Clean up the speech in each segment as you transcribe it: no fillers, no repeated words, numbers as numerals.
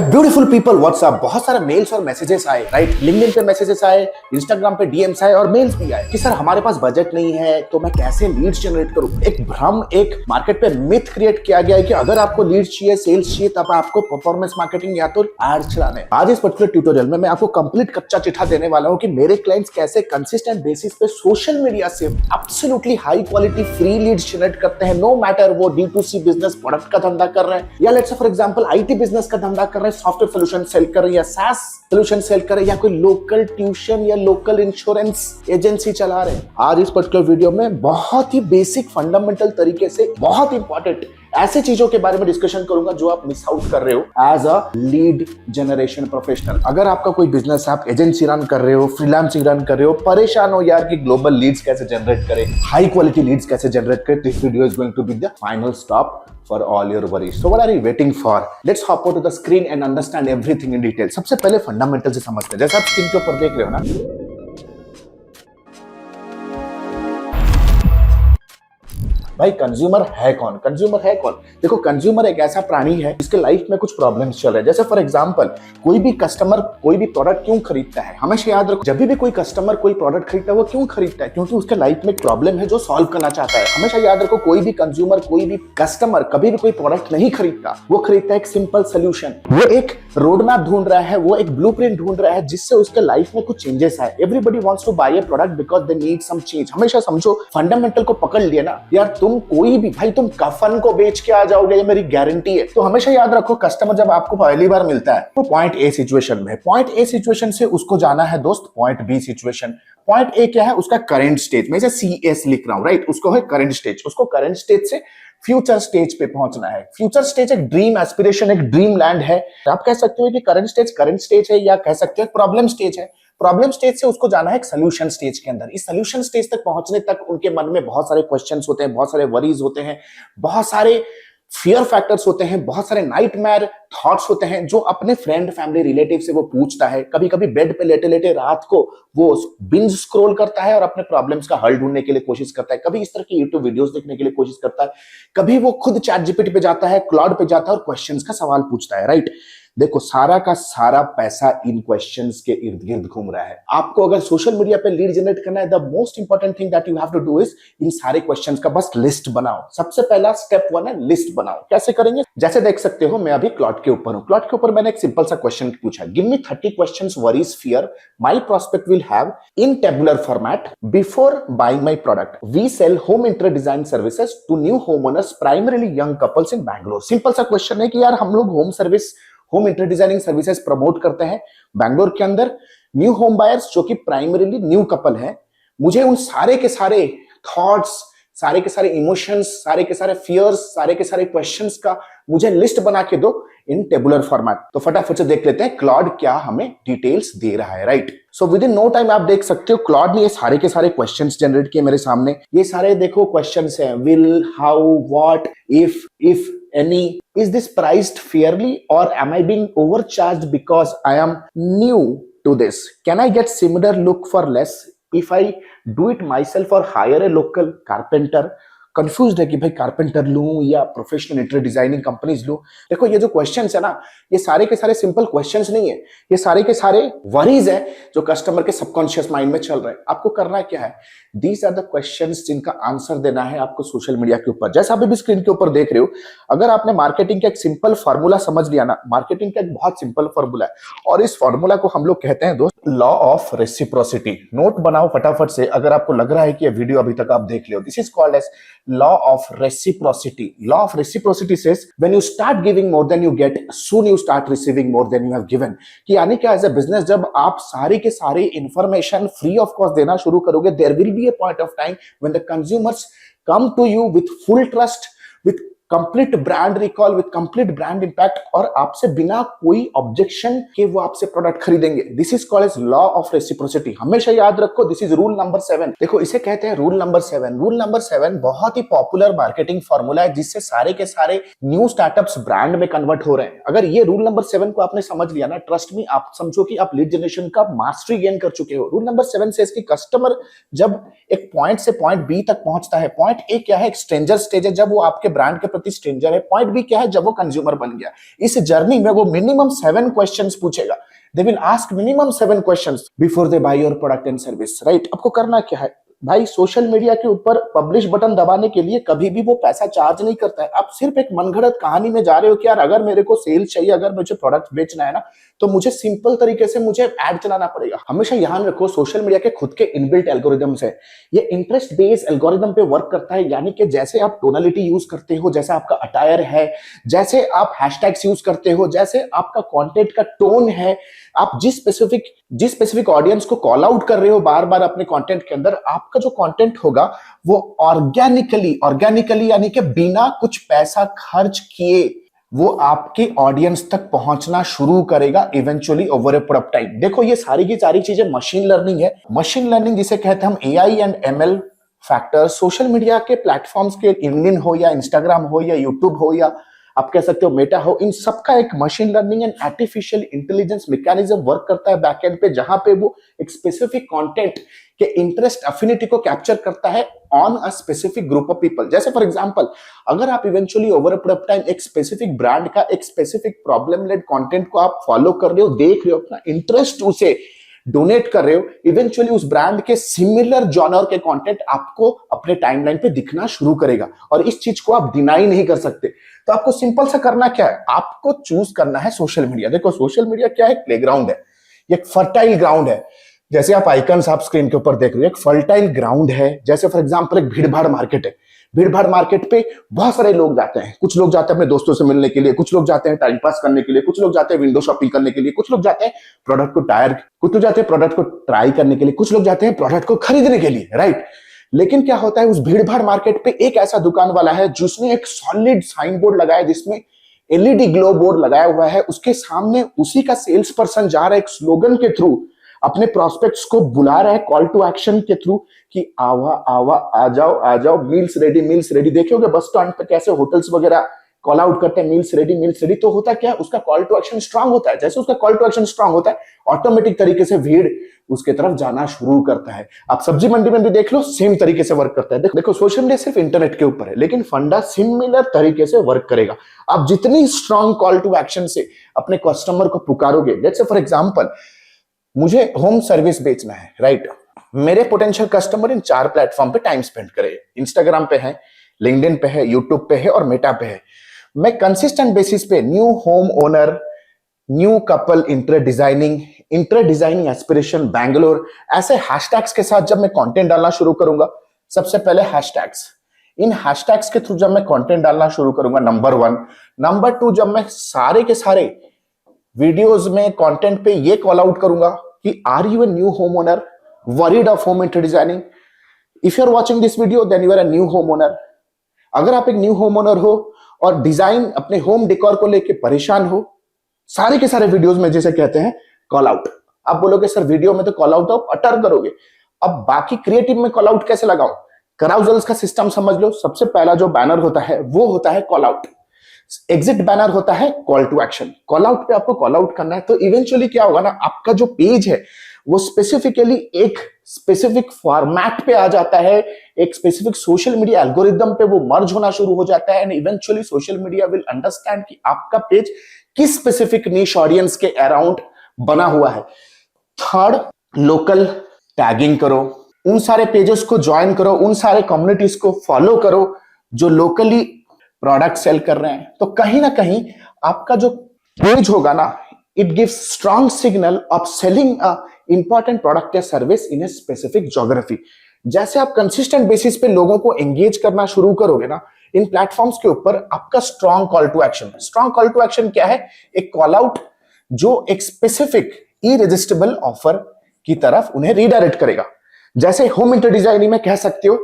Beautiful people WhatsApp, बहुत सारे mails और मैसेजेस आए, राइट। लिंक्डइन पे मैसेजेस आए, इंस्टाग्राम पे डीएम्स आए और मेल्स भी आए कि सर हमारे पास बजट नहीं है तो मैं कैसे लीड्स जनरेट करूं। एक भ्रम, एक मार्केट पे मिथ क्रिएट किया गया है कि अगर आपको लीड्स चाहिए, सेल्स चाहिए, तब आपको परफॉर्मेंस मार्केटिंग या तो एड्स चलाने। आज इस पर्टिकुलर ट्यूटोरियल में मैं आपको कंप्लीट कच्चा चिट्ठा देने वाला हूं कि मेरे क्लाइंट्स कैसे कंसिस्टेंट बेसिस पे सोशल मीडिया से absolutely high quality free leads generate करते हैं, नो मैटर वो D2C बिजनेस प्रोडक्ट का धंधा कर रहे हैं या let's say for example IT business का धंधा कर रहे हैं, सॉफ्टवेयर सॉल्यूशन सेल कर रहे हैं या SaaS सॉल्यूशन सेल कर रहे हैं या कोई लोकल ट्यूशन या लोकल इंश्योरेंस एजेंसी चला रहे हैं। आज इस पर्टिकुलर वीडियो में बहुत ही बेसिक फंडामेंटल तरीके से बहुत इंपॉर्टेंट ऐसे चीजों के बारे में डिस्कशन करूंगा जो आप मिस आउट कर रहे हो as a lead generation professional. अगर आपका कोई बिजनेस है, आप एजेंसी रन कर रहे हो, फ्रीलांसिंग रन कर रहे हो, परेशान हो यार कि ग्लोबल लीड्स कैसे जनरेट करें, हाई क्वालिटी लीड्स कैसे जनरेट करें, this video is going to be the final stop for all your worries. So what are you waiting for? Let's hop onto the screen and understand everything in detail. सबसे पहले fundamental से समझते हैं। जैसा आप screen के ऊपर देख रहे हो ना, भाई कंज्यूमर है कौन? कंज्यूमर है कौन? देखो, कंज्यूमर एक ऐसा प्राणी है जिसके लाइफ में कुछ प्रॉब्लम्स चल रहे हैं। जैसे फॉर एग्जांपल कोई भी कस्टमर कोई भी प्रोडक्ट क्यों खरीदता है, हमेशा याद रखो, जब भी कोई कस्टमर कोई प्रोडक्ट खरीदता है वो क्यों खरीदता है? क्योंकि उसके लाइफ में एक प्रॉब्लम है जो सॉल्व करना चाहता है। हमेशा याद रखो, कोई भी कंज्यूमर, कोई भी कस्टमर कभी भी कोई प्रोडक्ट नहीं खरीदता, वो खरीदता है एक सिंपल सोल्यूशन, वो एक रोड मैप ढूंढ रहा है, वो एक ब्लूप्रिंट ढूंढ रहा है जिससे उसके लाइफ में कुछ चेंजेस आए। Everybody wants to buy a product because they need some change. हमेशा समझो, फंडामेंटल को पकड़ लिया ना यार, तुम कोई भी, भाई तुम कफन को बेच के आ जाओगे, ये मेरी गारंटी है। तो हमेशा याद रखो, कस्टमर जब आपको पहली बार मिलता है वो पॉइंट ए सिचुएशन में, पॉइंट ए सिचुएशन से उसको जाना है दोस्त point B situation. Point A क्या है? उसका करंट स्टेज, मैं इसे CS लिख रहा हूं, राइट। उसको है करंट स्टेज, उसको करंट स्टेज से फ्यूचर स्टेज पे पहुंचना है। फ्यूचर स्टेज एक ड्रीम एस्पिरेशन, एक ड्रीम लैंड है। आप कह सकते हो कि करंट स्टेज है या कह सकते हो प्रॉब्लम स्टेज है। प्रॉब्लम स्टेज से उसको जाना है एक सोल्यूशन स्टेज के अंदर। इस सोल्यूशन स्टेज तक पहुंचने तक उनके मन में बहुत सारे क्वेश्चंस होते हैं, बहुत सारे वरीज होते हैं, बहुत सारे फियर फैक्टर्स होते हैं, बहुत सारे नाइटमेयर थॉट्स होते हैं जो अपने फ्रेंड, फैमिली, रिलेटिव से वो पूछता है। कभी कभी बेड पे लेटे लेटे रात को वो बिंज स्क्रॉल करता है और अपने प्रॉब्लम्स का हल ढूंढने के लिए कोशिश करता है। कभी इस तरह की यूट्यूब वीडियोस देखने के लिए कोशिश करता है, कभी वो खुद ChatGPT पे जाता है, क्लाउड पे जाता है और क्वेश्चंस का सवाल पूछता है, राइट। देखो, सारा का सारा पैसा इन क्वेश्चंस के इर्द गिर्द घूम रहा है। आपको अगर सोशल मीडिया पे लीड जनरेट करना है, the most important thing that you have to do is इन सारे क्वेश्चंस का बस लिस्ट बनाओ। सबसे पहला स्टेप 1 है लिस्ट बनाओ। कैसे करेंगे? जैसे देख सकते हो, मैं अभी क्लॉट के ऊपर हूं। क्लॉट के ऊपर मैंने एक सिंपल सा क्वेश्चन पूछा, give me 30 questions worries fear my prospect will have in tabular format before buying my product. We sell home interior design services to new home owners, primarily young couples in Bangalore. Simple सा question है कि यार हम लोग home interior designing services promote करते हैं बैंगलोर के अंदर, न्यू होम बायर्स जो कि प्राइमरीली न्यू कपल है। मुझे उन सारे के सारे थॉट्स, सारे के सारे इमोशंस, सारे के सारे फियर्स, सारे के सारे क्वेश्चंस का मुझे लिस्ट बना के दो इन टेबुलर फॉर्मेट। तो फटाफट से देख लेते हैं क्लॉड क्या हमें डिटेल्स दे रहा है, right. So within no time आप देख सकते हो क्लॉड ने ये सारे के सारे क्वेश्चंस जनरेट किए मेरे सामने। ये सारे देखो क्वेश्चंस हैं, will, how, what, if any, is this priced fairly or am I being overcharged because I am new to this? Can I get similar look for less if I do it myself or hire a local carpenter? Confused है कि भाई carpenter लूं या professional interior designing companies लूं। देखो, ये जो questions है ना, ये सारे के सारे सिंपल क्वेश्चंस नहीं है, ये सारे के सारे वरीज है जो कस्टमर के सबकॉन्शियस माइंड में चल रहे हैं। आपको करना क्या है, दीज आर द क्वेश्चंस जिनका आंसर देना है आपको सोशल मीडिया के ऊपर। जैसा अभी भी स्क्रीन के ऊपर देख रहे हो, अगर आपने मार्केटिंग का एक सिंपल फॉर्मूला समझ लिया ना, मार्केटिंग का एक बहुत सिंपल फॉर्मूला है और इस फॉर्मूला को हम लोग कहते हैं दोस्त लॉ ऑफ रेसिप्रोसिटी। नोट बनाओ फटाफट से, अगर आपको लग रहा है कि ये वीडियो अभी तक आप देख लियो। This is called as law of reciprocity. Law of reciprocity says when you start giving more than you get, soon you start receiving more than you have given. कि यानी क्या, एज ए बिजनेस जब आप सारे के सारे information free of cost देना शुरू करोगे, there will be a point of time when the consumers come to you with full trust, with complete brand recall, with complete brand impact और आपसे बिना कोई ऑब्जेक्शन के वो आपसे प्रोडक्ट खरीदेंगे। This is called as law of reciprocity. हमेशा याद रखो, दिस इज रूल नंबर 7। देखो, इसे कहते हैं रूल नंबर 7। रूल नंबर 7 बहुत ही पॉपुलर मार्केटिंग फॉर्मूला है जिससे सारे के सारे न्यू स्टार्टअप्स ब्रांड में कन्वर्ट हो रहे हैं। अगर ये रूल नंबर 7 को आपने समझ लिया ना, ट्रस्ट मी, आप समझो कि आप लीड जनरेशन का मास्टरी गेन कर चुके हो। रूल नंबर 7 से इसकी कस्टमर जब एक पॉइंट से पॉइंट बी तक पहुंचता है, पॉइंट ए क्या है, एक स्ट्रेंजर स्टेज है, जब वो आपके ब्रांड के प्रति स्ट्रेंजर है। पॉइंट भी क्या है, जब वो कंज्यूमर बन गया, इस जर्नी में वो मिनिमम 7 क्वेश्चंस पूछेगा। They will ask minimum 7 questions before they by your product and service, right. आपको करना क्या है भाई, सोशल मीडिया के ऊपर पब्लिश बटन दबाने के लिए कभी भी वो पैसा चार्ज नहीं करता है। आप सिर्फ एक मनगढ़ंत कहानी में जा रहे हो कि यार अगर मेरे को सेल चाहिए, अगर मुझे प्रोडक्ट बेचना है ना, तो मुझे सिंपल तरीके से मुझे ऐड चलाना पड़ेगा। हमेशा ध्यान रखो, सोशल मीडिया के खुद के इनबिल्ट एल्गोरिदम्स है, ये इंटरेस्ट बेस्ड एल्गोरिदम पे वर्क करता है। यानी कि जैसे आप टोनलिटी यूज करते हो, जैसा आपका अटायर है, जैसे आप हैशटैग्स यूज करते हो, जैसे आपका कंटेंट का टोन है, आप जिस स्पेसिफिक ऑडियंस को कॉल आउट कर रहे हो बार बार अपने कंटेंट के अंदर, आपका जो कंटेंट होगा वो ऑर्गेनिकली यानी कि बिना कुछ पैसा खर्च किए वो आपके ऑडियंस तक पहुंचना शुरू करेगा eventually over a period of time. देखो ये सारी की सारी चीजें मशीन लर्निंग है। मशीन लर्निंग जिसे कहते हैं हम AI and ML factors, social media के प्लेटफॉर्म्स के, लिंक्डइन हो या इंस्टाग्राम हो या यूट्यूब हो या आप कह सकते हो मेटा हो, इन सबका एक machine learning and artificial intelligence mechanism work करता है बैकएंड पे, जहां पे वो एक स्पेसिफिक कंटेंट के इंटरेस्ट अफिनिटी को कैप्चर करता है on a specific group of people. जैसे फॉर एग्जांपल, अगर आप eventually over a period of time एक स्पेसिफिक ब्रांड का एक स्पेसिफिक प्रॉब्लम लेड कंटेंट को आप फॉलो कर रहे हो, देख रहे हो, अपना इंटरेस्ट उसे डोनेट कर रहे हो, इवेंचुअली उस ब्रांड के सिमिलर जॉनर के कंटेंट आपको अपने टाइमलाइन पे दिखना शुरू करेगा और इस चीज को आप डिनाई नहीं कर सकते। तो आपको सिंपल सा करना क्या है, आपको चूज करना है सोशल मीडिया। देखो सोशल मीडिया क्या है, प्लेग्राउंड है, ये एक फर्टाइल ग्राउंड है। जैसे आप आइकन्स आप स्क्रीन के ऊपर देख रहे हो, एक फर्टाइल ग्राउंड है। जैसे फॉर एग्जांपल एक भीड़ भाड़ मार्केट है, भीड़ भाड़ मार्केट पे बहुत सारे लोग जाते हैं। कुछ लोग जाते हैं अपने दोस्तों से मिलने के लिए, कुछ लोग जाते हैं टाइम पास करने के लिए, कुछ लोग जाते हैं विंडो शॉपिंग करने के लिए, कुछ लोग जाते हैं प्रोडक्ट को कुछ लोग जाते हैं प्रोडक्ट को ट्राई करने के लिए, कुछ लोग जाते हैं प्रोडक्ट को खरीदने के लिए, राइट। लेकिन क्या होता है, उस भीड़ भाड़ मार्केट पे एक ऐसा दुकान वाला है जिसने एक सॉलिड साइन बोर्ड लगाया जिसमें एलईडी ग्लो बोर्ड लगाया हुआ है। उसके सामने उसी का सेल्स पर्सन जा रहा है, एक स्लोगन के थ्रू अपने प्रोस्पेक्ट्स को बुला रहा है, कॉल टू एक्शन के थ्रू कि आवा आवा आ जाओ, मील्स रेडी। देखोगे बस स्टैंड पे कैसे होटल्स वगैरह कॉल आउट करते हैं मील्स रेडी। तो होता क्या है, उसका कॉल टू एक्शन स्ट्रांग होता है। जैसे उसका कॉल टू एक्शन स्ट्रांग होता है, ऑटोमेटिक तरीके से भीड़ उसके तरफ जाना शुरू करता है। आप सब्जी मंडी में भी देख लो, सेम तरीके से वर्क करता है। देखो सोशल मीडिया सिर्फ इंटरनेट के ऊपर है, लेकिन फंडा सिमिलर तरीके से वर्क करेगा। आप जितनी स्ट्रांग कॉल टू एक्शन से अपने कस्टमर को पुकारोगे, जैसे फॉर एग्जाम्पल मुझे होम सर्विस बेचना है, राइट। मेरे पोटेंशियल कस्टमर इन 4 प्लेटफॉर्म पे टाइम स्पेंड करे, इंस्टाग्राम पे है, लिंक्डइन पे है, यूट्यूब पे है और मेटा पे है। मैं कंसिस्टेंट बेसिस पे new home owner, new couple, inter designing aspiration Bangalore, ऐसे हैशटैग्स के साथ जब मैं कंटेंट डालना शुरू करूंगा, सबसे पहले हैशटैग्स, इन हैशटैग्स के थ्रू जब मैं कंटेंट डालना शुरू करूंगा, नंबर 1। नंबर 2, जब मैं सारे के सारे वीडियोस में कंटेंट पे ये कॉल आउट करूंगा कि are you a new home owner worried of home inter designing, if you are watching this video then you are a new home owner. अगर आप एक न्यू होम ओनर हो और डिजाइन अपने होम डेकोर को लेके परेशान हो, सारे के सारे वीडियोस में जैसे कहते हैं कॉल आउट। आप बोलोगे सर वीडियो में तो कॉल आउट आप अटर करोगे, अब बाकी क्रिएटिव में कॉल आउट कैसे लगाऊं? कराउजल्स का सिस्टम समझ लो। सबसे पहला जो बैनर होता है वो होता है कॉल आउट, एग्जिट बैनर होता है call to action. Call out पे आपको कॉल आउट करना है, तो इवेंचुअली क्या होगा ना, आपका जो पेज है वो स्पेसिफिकली एक स्पेसिफिक फॉर्मेट पे आ जाता है, एक स्पेसिफिक सोशल मीडिया एल्गोरिदम पे वो मर्ज होना शुरू हो जाता है, and eventually social media will understand कि आपका पेज किस स्पेसिफिक नीश ऑडियंस के अराउंड बना हुआ है। थर्ड, लोकल टैगिंग करो, उन सारे पेजेस को ज्वाइन करो, उन सारे कम्युनिटीज को फॉलो करो जो लोकली प्रोडक्ट सेल कर रहे हैं। तो कहीं ना कहीं आपका जो पेज होगा ना, it gives strong signal of selling a important product या service in a specific geography. जैसे आप कंसिस्टेंट बेसिस पे लोगों को एंगेज करना शुरू करोगे ना इन प्लेटफॉर्म्स के ऊपर, आपका स्ट्रॉन्ग कॉल टू एक्शन क्या है? एक कॉल आउट जो एक स्पेसिफिक इरेजिस्टिबल ऑफर की तरफ उन्हें रीडायरेक्ट करेगा। जैसे होम इंटर डिजाइनिंग में कह सकते हो,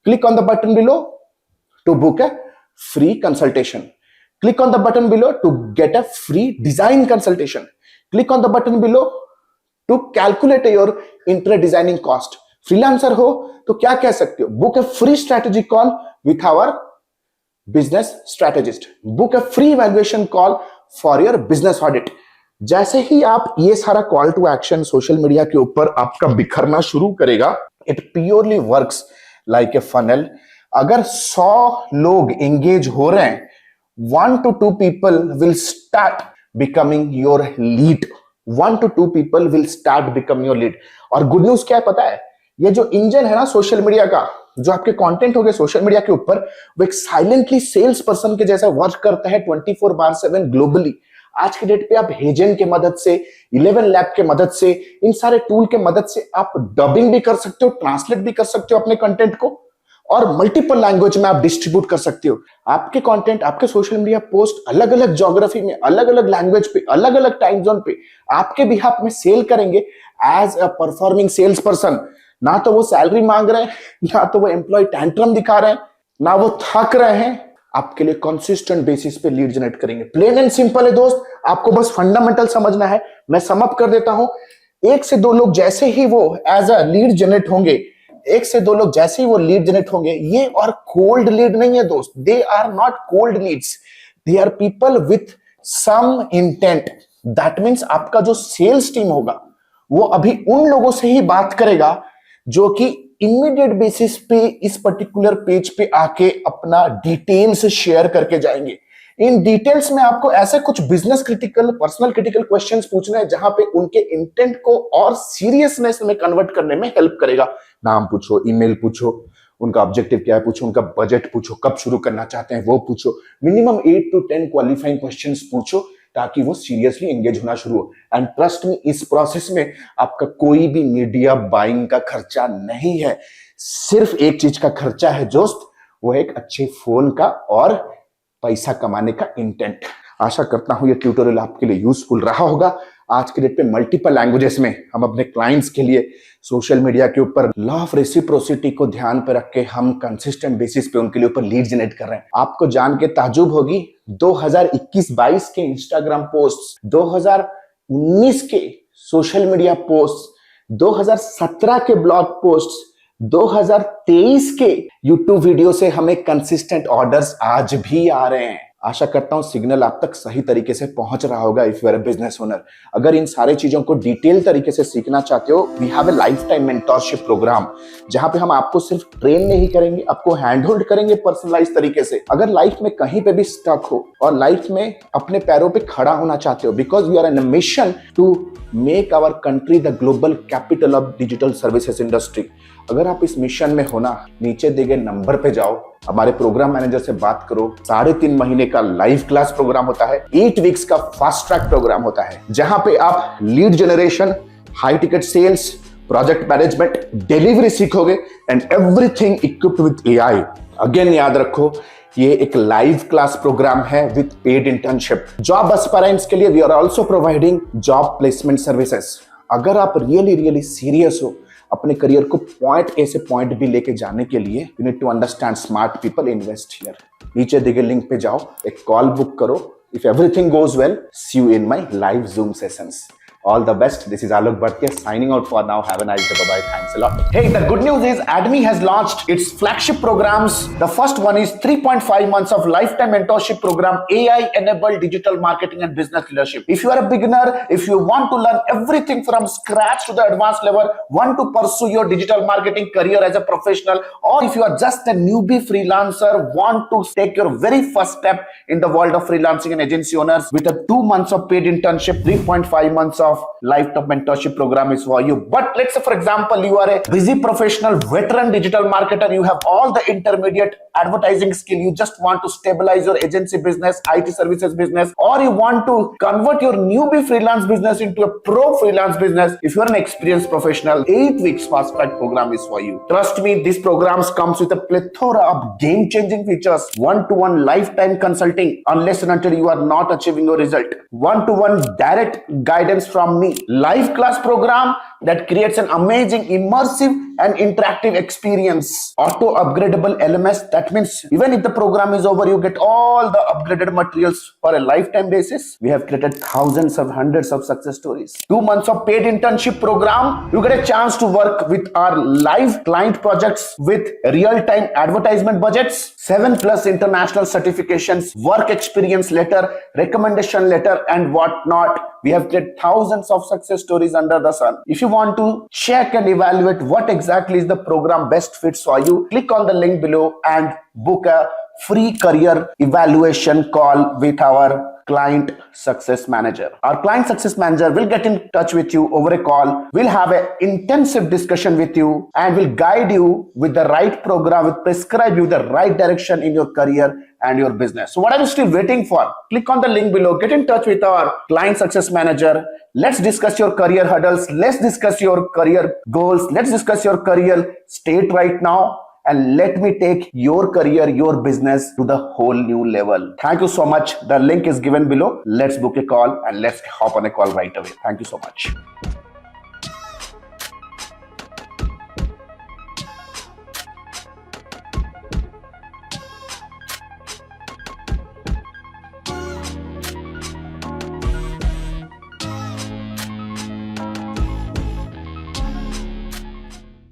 click on the button below to book a free consultation. Click on the button below to get a free design consultation. Click on the button below to calculate your interior designing cost. Freelancer हो तो क्या कह सकते हो? Book a free strategy call with our business strategist. Book a free evaluation call for your business audit. जैसे ही आप ये सारा call to action social media के ऊपर आपका बिखरना शुरू करेगा, it purely works like a funnel. अगर 100 लोग एंगेज हो रहे हैं, 1 to 2 people will start becoming your lead. 1 to 2 people will start becoming your lead. और गुड न्यूज क्या है पता है? ये जो इंजन है ना सोशल मीडिया का, जो आपके कंटेंट हो गए सोशल मीडिया के ऊपर, वो एक साइलेंटली सेल्स पर्सन के जैसा वर्क करता है 24/7 ग्लोबली। आज के डेट पे आप हेजन के मदद से, 11 लैब के मदद से, इन सारे टूल के मदद से आप डबिंग भी कर सकते हो, ट्रांसलेट भी कर सकते हो अपने कंटेंट को, और मल्टीपल लैंग्वेज में आप डिस्ट्रीब्यूट कर सकते हो। आपके कंटेंट, आपके सोशल मीडिया पोस्ट अलग अलग ज्योग्राफी में, अलग अलग लैंग्वेज पे, अलग अलग टाइम जोन पे आपके बिहाफ में सेल करेंगे as a performing sales person. ना तो वो सैलरी मांग रहे हैं, ना तो वो एम्प्लॉय टैंट्रम दिखा रहे हैं, ना वो थक रहे हैं, आपके लिए कंसिस्टेंट बेसिस पे लीड जनरेट करेंगे। प्लेन एंड सिंपल है दोस्त, आपको बस फंडामेंटल समझना है। मैं सम अप कर देता हूं, 1 से 2 लोग जैसे ही वो एज अ लीड जनरेट होंगे, 1 से 2 लोग जैसे ही वो लीड जनरेट होंगे, ये और कोल्ड लीड नहीं है दोस्त, they are not cold leads, they are people with some intent. That means आपका जो सेल्स टीम होगा वो अभी उन लोगों से ही बात करेगा जो कि इमीडिएट बेसिस पे इस पर्टिकुलर पेज पे आके अपना डिटेल्स शेयर करके जाएंगे। इन डिटेल्स में आपको ऐसे कुछ business critical, personal critical questions पूछने हैं जहां पे उनके इंटेंट को और सीरियसनेस में कन्वर्ट करने में हेल्प करेगा। नाम पूछो, ईमेल पूछो, उनका ऑब्जेक्टिव क्या है पूछो, उनका बजट पूछो, कब शुरू करना चाहते हैं वो पूछो, मिनिमम 8 to 10 क्वालिफाइंग क्वेश्चंस पूछो ताकि वो सीरियसली एंगेज होना शुरू हो। एंड ट्रस्ट मी, इस प्रोसेस में आपका कोई भी मीडिया बाइंग का खर्चा नहीं है, सिर्फ एक चीज का खर्चा है दोस्त, वो एक अच्छे फोन का और पैसा कमाने का इंटेंट। आशा करता हूं ये ट्यूटोरियल आपके लिए यूजफुल रहा होगा। आज के डेट पे मल्टीपल लैंग्वेजेस में हम अपने क्लाइंट्स के लिए सोशल मीडिया के ऊपर लॉ ऑफ रेसिप्रोसिटी को ध्यान पे रख के हम कंसिस्टेंट बेसिस पे उनके लिए ऊपर लीड जनरेट कर रहे हैं। आपको जान के ताजुब होगी, 2021-22 के इंस्टाग्राम पोस्ट, 2019 के सोशल मीडिया पोस्ट, 2017 के ब्लॉग पोस्ट, 2023 के यूट्यूब वीडियो से हमें कंसिस्टेंट ऑर्डर्स आज भी आ रहे हैं। आशा करता हूं सिग्नल आप तक सही तरीके से पहुंच रहा होगा। If you are a business owner, अगर इन सारे चीजों को डिटेल तरीके से सीखना चाहते हो, we have a lifetime mentorship program, जहां पे हम आपको सिर्फ ट्रेन नहीं करेंगे, आपको हैंड होल्ड करेंगे पर्सनलाइज तरीके से। अगर लाइफ में कहीं पे भी स्टक हो और लाइफ में अपने पैरों पे खड़ा होना चाहते हो, because we are in a mission to make our country the global capital of digital services industry, अगर आप इस मिशन में होना, नीचे दिए गए नंबर पे जाओ, हमारे प्रोग्राम मैनेजर से बात करो। 3.5 महीने का लाइव क्लास प्रोग्राम होता है, 8 वीक्स का फास्ट ट्रैक प्रोग्राम होता है, जहां पे आप lead generation, high ticket sales, project management, delivery सीखोगे and everything equipped with AI. Again याद रखो, ये एक लाइव क्लास प्रोग्राम है with paid internship. Job aspirants के लिए we are also providing job placement services. अगर आप रियली सीरियस हो अपने करियर को पॉइंट ए से पॉइंट बी लेके जाने के लिए, you need to understand smart people invest here. नीचे दिए गए लिंक पे जाओ, एक कॉल बुक करो। If everything goes well, see you in my live Zoom sessions. All the best. This is Alok Bhatia signing out for now. Have a nice day. Bye-bye. Thanks a lot. Hey, the good news is ADMI has launched its flagship programs. The first one is 3.5 months of lifetime mentorship program, AI-enabled digital marketing and business leadership. If you are a beginner, if you want to learn everything from scratch to the advanced level, want to pursue your digital marketing career as a professional, or if you are just a newbie freelancer, want to take your very first step in the world of freelancing and agency owners with a 2 months of paid internship, 3.5 months of lifetime mentorship program is for you. But let's say, for example, you are a busy professional, veteran digital marketer, you have all the intermediate advertising skill, you just want to stabilize your agency business, IT services business, or you want to convert your newbie freelance business into a pro freelance business. If you are an experienced professional, 8 weeks fast track program is for you. Trust me, this program comes with a plethora of game-changing features, one-to-one lifetime consulting unless and until you are not achieving your result, one-to-one direct guidance from me, live class program that creates an amazing immersive and interactive experience, auto upgradable LMS. That means even if the program is over, you get all the upgraded materials for a lifetime basis. We have created thousands of hundreds of success stories. 2 months of paid internship program, you get a chance to work with our live client projects with real-time advertisement budgets, 7+ international certifications, work experience letter, recommendation letter, and whatnot. We have created thousands of success stories under the sun. If you want to check and evaluate what exactly is the program best fits for you, click on the link below and book a free career evaluation call with our client success manager. Our client success manager will get in touch with you over a call. We'll have an intensive discussion with you and will guide you with the right program, will prescribe you the right direction in your career and your business. So what are you still waiting for? Click on the link below, get in touch with our client success manager. Let's discuss your career hurdles. Let's discuss your career goals. Let's discuss your career state right now. And let me take your career, your business to the whole new level. Thank you so much. The link is given below. Let's book a call and let's hop on a call right away. Thank you so much.